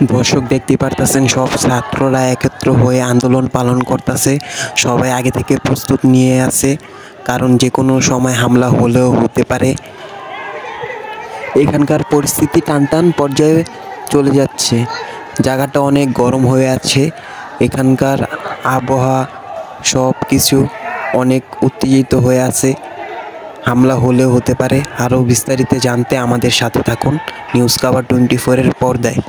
দর্শক দেখতে পারতেছেন সব ছাত্ররা একত্র হয়ে আন্দোলন পালন করতেছে। সবাই আগে থেকে প্রস্তুত নিয়ে আছে, কারণ যে কোনো সময় হামলা হলেও হতে পারে। এখানকার পরিস্থিতি টানটান পর্যায়ে চলে যাচ্ছে। জায়গাটা অনেক গরম হয়ে আছে। এখানকার আবহাওয়া সব কিছু অনেক উত্তেজিত হয়ে আছে। হামলা হলেও হতে পারে। আরও বিস্তারিত জানতে আমাদের সাথে থাকুন নিউজ কাভার 24-এর পর্দায়।